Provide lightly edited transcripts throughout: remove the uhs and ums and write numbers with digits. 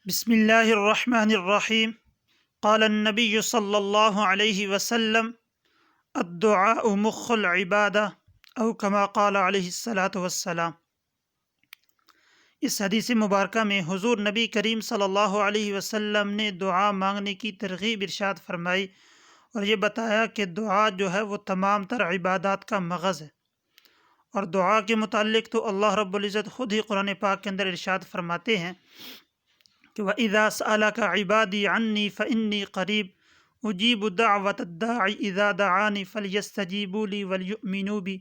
بسم اللہ الرحمن الرحیم قال النبی صلی اللہ علیہ وسلم الدعاء مخ العبادہ او کما قال علیہ الصلاۃ والسلام۔ اس حدیث مبارکہ میں حضور نبی کریم صلی اللہ علیہ وسلم نے دعا مانگنے کی ترغیب ارشاد فرمائی اور یہ بتایا کہ دعا جو ہے وہ تمام تر عبادات کا مغز ہے۔ اور دعا کے متعلق تو اللہ رب العزت خود ہی قرآن پاک کے اندر ارشاد فرماتے ہیں کہ وَإِذَا سَأَلَكَ عِبَادِي عَنِّي فَإِنِّي قَرِيبٌ أُجِيبُ دَعْوَةَ الدَّاعِ إِذَا دَعَانِ فَلْيَسْتَجِيبُوا لِي وَلْيُؤْمِنُوا بِي۔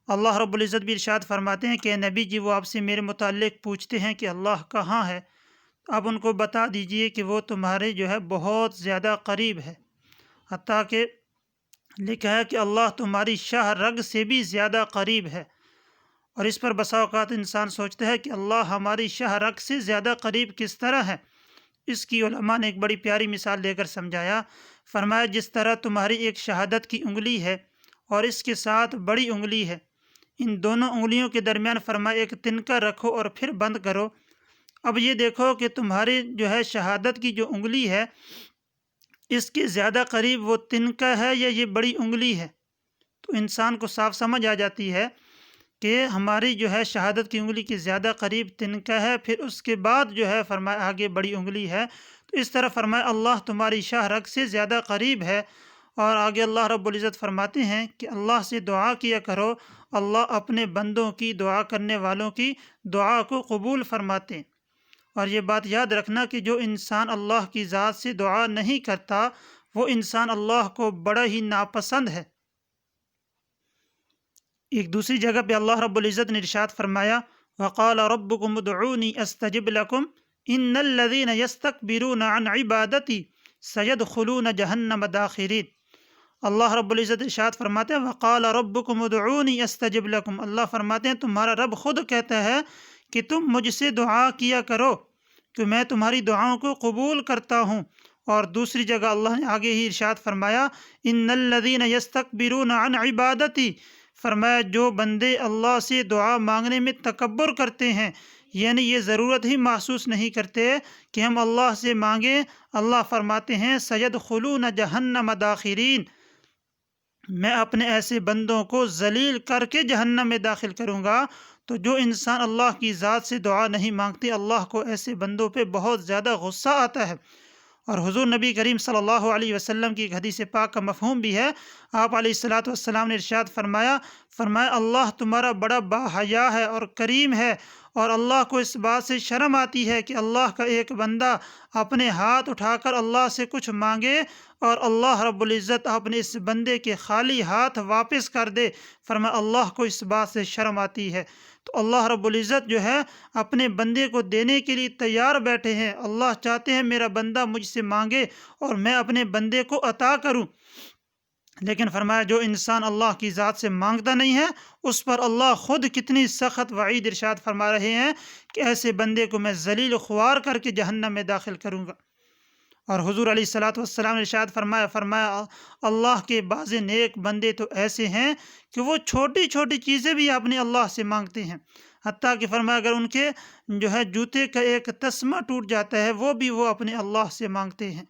اللہ رب العزت بھی ارشاد فرماتے ہیں کہ نبی جی وہ آپ سے میرے متعلق پوچھتے ہیں کہ اللہ کہاں ہے، آپ ان کو بتا دیجئے کہ وہ تمہارے جو ہے بہت زیادہ قریب ہے، حتیٰ کہ لکھا ہے کہ اللہ تمہاری شاہ رگ سے بھی زیادہ قریب ہے۔ اور اس پر بسا اوقات انسان سوچتا ہے کہ اللہ ہماری شاہ رگ سے زیادہ قریب کس طرح ہے۔ اس کی علماء نے ایک بڑی پیاری مثال دے کر سمجھایا، فرمایا جس طرح تمہاری ایک شہادت کی انگلی ہے اور اس کے ساتھ بڑی انگلی ہے، ان دونوں انگلیوں کے درمیان فرمایا ایک تنکا رکھو اور پھر بند کرو۔ اب یہ دیکھو کہ تمہاری جو ہے شہادت کی جو انگلی ہے اس کے زیادہ قریب وہ تنکا ہے یا یہ بڑی انگلی ہے، تو انسان کو صاف سمجھ آ جاتی ہے کہ ہماری جو ہے شہادت کی انگلی کے زیادہ قریب تنکا ہے، پھر اس کے بعد جو ہے فرمایا آگے بڑی انگلی ہے۔ تو اس طرح فرمایا اللہ تمہاری شاہ رگ سے زیادہ قریب ہے۔ اور آگے اللہ رب العزت فرماتے ہیں کہ اللہ سے دعا کیا کرو، اللہ اپنے بندوں کی، دعا کرنے والوں کی دعا کو قبول فرماتے ہیں۔ اور یہ بات یاد رکھنا کہ جو انسان اللہ کی ذات سے دعا نہیں کرتا وہ انسان اللہ کو بڑا ہی ناپسند ہے۔ ایک دوسری جگہ پہ اللہ رب العزت نے ارشاد فرمایا وَقَالَ رَبُّكُمُ ادْعُونِي أَسْتَجِبْ لَكُمْ إِنَّ الَّذِينَ يَسْتَكْبِرُونَ عَنْ عِبَادَتِي سَيَدْخُلُونَ جَهَنَّمَ دَاخِرِينَ۔ اللہ رب العزت ارشاد فرماتے ہیں وَقَالَ رَبُّكُمُ ادْعُونِي أَسْتَجِبْ لَكُمْ، اللہ فرماتے ہیں تمہارا رب خود کہتا ہے کہ تم مجھ سے دعا کیا کرو کہ میں تمہاری دعاؤں کو قبول کرتا ہوں۔ اور دوسری جگہ اللہ نے آگے ہی ارشاد فرمایا إِنَّ الَّذِينَ يَسْتَكْبِرُونَ عَنْ عِبَادَتِي، فرمایا جو بندے اللہ سے دعا مانگنے میں تکبر کرتے ہیں، یعنی یہ ضرورت ہی محسوس نہیں کرتے کہ ہم اللہ سے مانگیں، اللہ فرماتے ہیں سَيَدْخُلُونَ جَهَنَّمَ دَاخِرِينَ، میں اپنے ایسے بندوں کو ذلیل کر کے جہنم میں داخل کروں گا۔ تو جو انسان اللہ کی ذات سے دعا نہیں مانگتے اللہ کو ایسے بندوں پہ بہت زیادہ غصہ آتا ہے۔ اور حضور نبی کریم صلی اللہ علیہ وسلم کی ایک حدیث پاک کا مفہوم بھی ہے، آپ علیہ الصلاۃ والسلام نے ارشاد فرمایا اللہ تمہارا بڑا باحیا ہے اور کریم ہے، اور اللہ کو اس بات سے شرم آتی ہے کہ اللہ کا ایک بندہ اپنے ہاتھ اٹھا کر اللہ سے کچھ مانگے اور اللہ رب العزت اپنے اس بندے کے خالی ہاتھ واپس کر دے۔ فرمایا اللہ کو اس بات سے شرم آتی ہے۔ تو اللہ رب العزت جو ہے اپنے بندے کو دینے کے لیے تیار بیٹھے ہیں، اللہ چاہتے ہیں میرا بندہ مجھ سے مانگے اور میں اپنے بندے کو عطا کروں، لیکن فرمایا جو انسان اللہ کی ذات سے مانگتا نہیں ہے اس پر اللہ خود کتنی سخت وعید ارشاد فرما رہے ہیں کہ ایسے بندے کو میں ذلیل خوار کر کے جہنم میں داخل کروں گا۔ اور حضور علیہ الصلاۃ والسلام نے ارشاد فرمایا اللہ کے بعض نیک بندے تو ایسے ہیں کہ وہ چھوٹی چھوٹی چیزیں بھی اپنے اللہ سے مانگتے ہیں، حتیٰ کہ فرمایا اگر ان کے جو ہے جوتے کا ایک تسمہ ٹوٹ جاتا ہے وہ بھی وہ اپنے اللہ سے مانگتے ہیں۔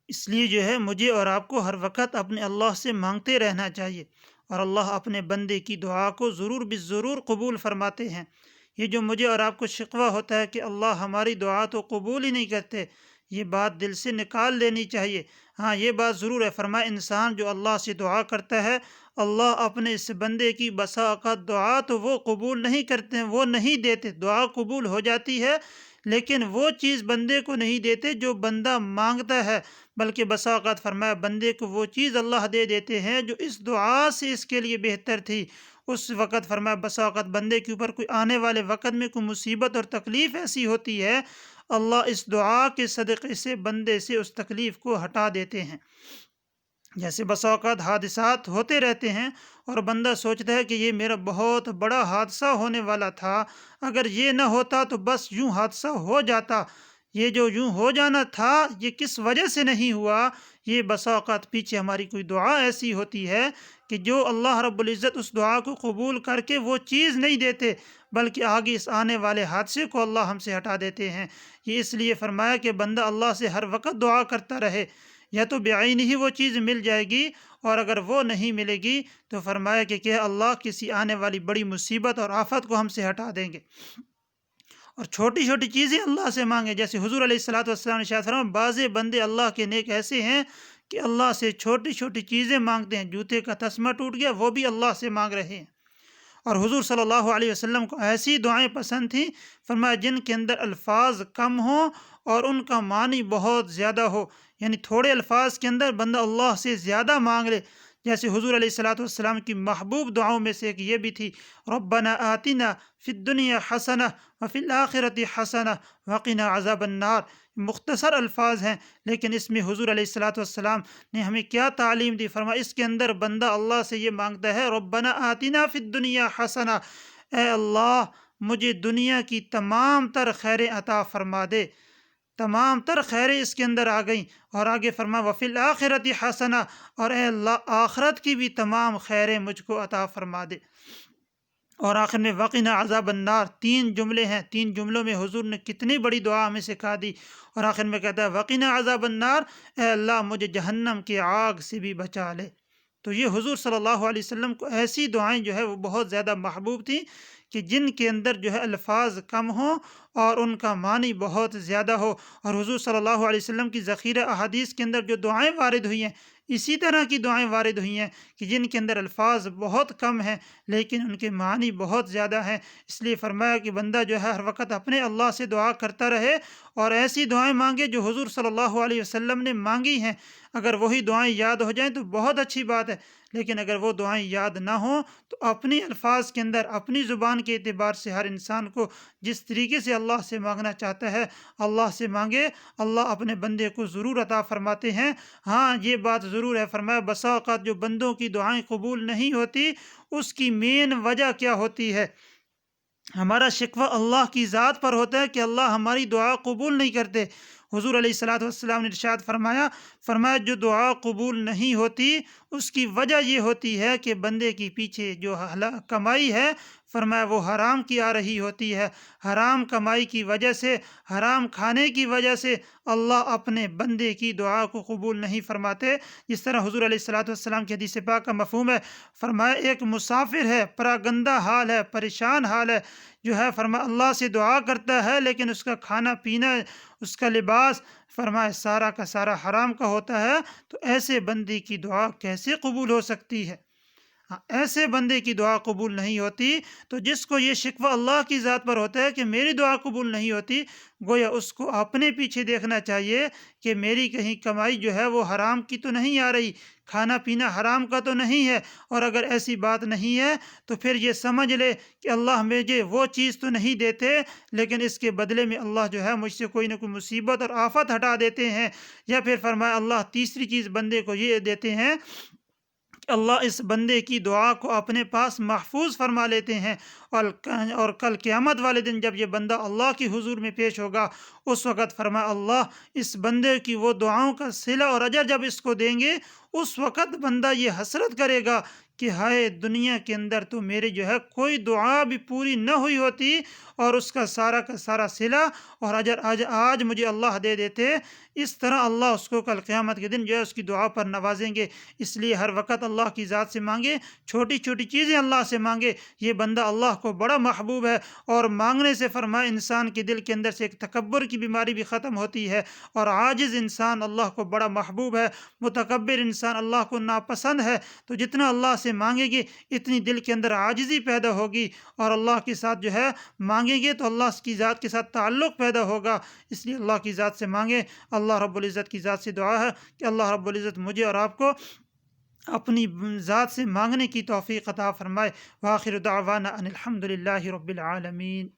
اس لیے جو ہے مجھے اور آپ کو ہر وقت اپنے اللہ سے مانگتے رہنا چاہیے، اور اللہ اپنے بندے کی دعا کو ضرور بالضرور قبول فرماتے ہیں۔ یہ جو مجھے اور آپ کو شکوہ ہوتا ہے کہ اللہ ہماری دعا تو قبول ہی نہیں کرتے، یہ بات دل سے نکال لینی چاہیے۔ ہاں یہ بات ضرور ہے، فرمایا انسان جو اللہ سے دعا کرتا ہے اللہ اپنے اس بندے کی بسا اوقات دعا تو وہ قبول نہیں کرتے ہیں، وہ نہیں دیتے، دعا قبول ہو جاتی ہے لیکن وہ چیز بندے کو نہیں دیتے جو بندہ مانگتا ہے، بلکہ بسا اوقات فرمایا بندے کو وہ چیز اللہ دے دیتے ہیں جو اس دعا سے اس کے لیے بہتر تھی۔ اس وقت فرمایا بسا اوقات بندے کے اوپر کوئی آنے والے وقت میں کوئی مصیبت اور تکلیف ایسی ہوتی ہے اللہ اس دعا کے صدقے سے بندے سے اس تکلیف کو ہٹا دیتے ہیں۔ جیسے بسا اوقات حادثات ہوتے رہتے ہیں اور بندہ سوچتا ہے کہ یہ میرا بہت بڑا حادثہ ہونے والا تھا، اگر یہ نہ ہوتا تو بس یوں حادثہ ہو جاتا، یہ جو یوں ہو جانا تھا یہ کس وجہ سے نہیں ہوا، یہ بسا اوقات پیچھے ہماری کوئی دعا ایسی ہوتی ہے کہ جو اللہ رب العزت اس دعا کو قبول کر کے وہ چیز نہیں دیتے، بلکہ آگے اس آنے والے حادثے کو اللہ ہم سے ہٹا دیتے ہیں۔ یہ اس لیے فرمایا کہ بندہ اللہ سے ہر وقت دعا کرتا رہے، یا تو بعین ہی وہ چیز مل جائے گی، اور اگر وہ نہیں ملے گی تو فرمایا کہ اللہ کسی آنے والی بڑی مصیبت اور آفت کو ہم سے ہٹا دیں گے۔ اور چھوٹی چھوٹی چیزیں اللہ سے مانگیں، جیسے حضور علیہ الصلوۃ والسلام نے ارشاد فرمایا بعض بندے اللہ کے نیک ایسے ہیں کہ اللہ سے چھوٹی چھوٹی چیزیں مانگتے ہیں، جوتے کا تسمہ ٹوٹ گیا وہ بھی اللہ سے مانگ رہے ہیں۔ اور حضور صلی اللہ علیہ وسلم کو ایسی دعائیں پسند تھیں، فرمایا جن کے اندر الفاظ کم ہوں اور ان کا معنی بہت زیادہ ہو، یعنی تھوڑے الفاظ کے اندر بندہ اللہ سے زیادہ مانگ لے۔ جیسے حضور علیہ الصلوۃ والسلام کی محبوب دعاؤں میں سے ایک یہ بھی تھی، ربنا آتنا فی الدنیا حسنہ وفی الآخرۃ حسنہ وقنا عذاب النار۔ مختصر الفاظ ہیں، لیکن اس میں حضور علیہ الصلوۃ والسلام نے ہمیں کیا تعلیم دی، فرمایا اس کے اندر بندہ اللہ سے یہ مانگتا ہے ربنا آتنا فی الدنیا حسنہ، اے اللہ مجھے دنیا کی تمام تر خیریں عطا فرما دے۔ تمام تر خیریں اس کے اندر آ گئیں، اور آگے فرمایا وفی الآخرۃ حسنہ، اور اے اللہ آخرت کی بھی تمام خیریں مجھ کو عطا فرما دے۔ اور آخر میں وقنا عذاب النار، 3 جملے ہیں، 3 جملوں میں حضور نے کتنی بڑی دعا ہمیں سکھا دی، اور آخر میں کہتا ہے وقنا عذاب النار، اے اللہ مجھے جہنم کی آگ سے بھی بچا لے۔ تو یہ حضور صلی اللہ علیہ وسلم کو ایسی دعائیں جو ہے وہ بہت زیادہ محبوب تھیں کہ جن کے اندر جو ہے الفاظ کم ہوں اور ان کا معنی بہت زیادہ ہو۔ اور حضور صلی اللہ علیہ وسلم کی ذخیرہ احادیث کے اندر جو دعائیں وارد ہوئی ہیں، اسی طرح کی دعائیں وارد ہوئی ہیں کہ جن کے اندر الفاظ بہت کم ہیں لیکن ان کے معنی بہت زیادہ ہیں۔ اس لیے فرمایا کہ بندہ جو ہے ہر وقت اپنے اللہ سے دعا کرتا رہے اور ایسی دعائیں مانگے جو حضور صلی اللہ علیہ وسلم نے مانگی ہیں۔ اگر وہی دعائیں یاد ہو جائیں تو بہت اچھی بات ہے، لیکن اگر وہ دعائیں یاد نہ ہوں تو اپنی الفاظ کے اندر اپنی زبان کے اعتبار سے ہر انسان کو جس طریقے سے اللہ سے مانگنا چاہتا ہے اللہ سے مانگے، اللہ اپنے بندے کو ضرور عطا فرماتے ہیں۔ ہاں یہ بات ضرور ہے، فرمایا بسا اوقات جو بندوں کی دعائیں قبول نہیں ہوتی اس کی مین وجہ کیا ہوتی ہے؟ ہمارا شکوہ اللہ کی ذات پر ہوتا ہے کہ اللہ ہماری دعا قبول نہیں کرتے۔ حضور علیہ الصلوۃ والسلام نے ارشاد فرمایا جو دعا قبول نہیں ہوتی اس کی وجہ یہ ہوتی ہے کہ بندے کی پیچھے جو کمائی ہے، فرمایا وہ حرام کی آ رہی ہوتی ہے۔ حرام کمائی کی وجہ سے، حرام کھانے کی وجہ سے اللہ اپنے بندے کی دعا کو قبول نہیں فرماتے۔ جس طرح حضور علیہ الصلوۃ والسلام کی حدیث پاک کا مفہوم ہے، فرمایا ایک مسافر ہے، پراگندہ حال ہے، پریشان حال ہے، جو ہے فرمایا اللہ سے دعا کرتا ہے لیکن اس کا کھانا پینا، اس کا لباس فرمایا سارا کا سارا حرام کا ہوتا ہے، تو ایسے بندے کی دعا کیسے قبول ہو سکتی ہے؟ ایسے بندے کی دعا قبول نہیں ہوتی۔ تو جس کو یہ شکوہ اللہ کی ذات پر ہوتا ہے کہ میری دعا قبول نہیں ہوتی، گویا اس کو اپنے پیچھے دیکھنا چاہیے کہ میری کہیں کمائی جو ہے وہ حرام کی تو نہیں آ رہی، کھانا پینا حرام کا تو نہیں ہے، اور اگر ایسی بات نہیں ہے تو پھر یہ سمجھ لے کہ اللہ مجھے وہ چیز تو نہیں دیتے لیکن اس کے بدلے میں اللہ جو ہے مجھ سے کوئی نہ کوئی مصیبت اور آفت ہٹا دیتے ہیں، یا پھر فرمایا اللہ تیسری چیز بندے کو یہ دیتے ہیں کہ اللہ اس بندے کی دعا کو اپنے پاس محفوظ فرما لیتے ہیں، اور کل قیامت والے دن جب یہ بندہ اللہ کی حضور میں پیش ہوگا اس وقت فرمایا اللہ اس بندے کی وہ دعاؤں کا صلہ اور اجر جب اس کو دیں گے، اس وقت بندہ یہ حسرت کرے گا کہ ہائے دنیا کے اندر تو میری جو ہے کوئی دعا بھی پوری نہ ہوئی ہوتی اور اس کا سارا صلہ اور اجر آج مجھے اللہ دے دیتے۔ اس طرح اللہ اس کو کل قیامت کے دن جو ہے اس کی دعا پر نوازیں گے۔ اس لیے ہر وقت اللہ کی ذات سے مانگے، چھوٹی چھوٹی چیزیں اللہ سے مانگے۔ یہ بندہ اللہ کو بڑا محبوب ہے، اور مانگنے سے فرمایا انسان کے دل کے اندر سے ایک تکبر کی بیماری بھی ختم ہوتی ہے، اور عاجز انسان اللہ کو بڑا محبوب ہے، متکبر انسان اللہ کو ناپسند ہے۔ تو جتنا اللہ سے مانگیں گے اتنی دل کے اندر عاجزی پیدا ہوگی، اور اللہ کے ساتھ جو ہے مانگیں گے تو اللہ کی ذات کے ساتھ تعلق پیدا ہوگا۔ اس لیے اللہ کی ذات سے مانگیں۔ اللہ رب العزت کی ذات سے دعا ہے کہ اللہ رب العزت مجھے اور آپ کو اپنی ذات سے مانگنے کی توفیق عطا فرمائے۔ وآخر دعوانا ان الحمد للہ رب العالمین۔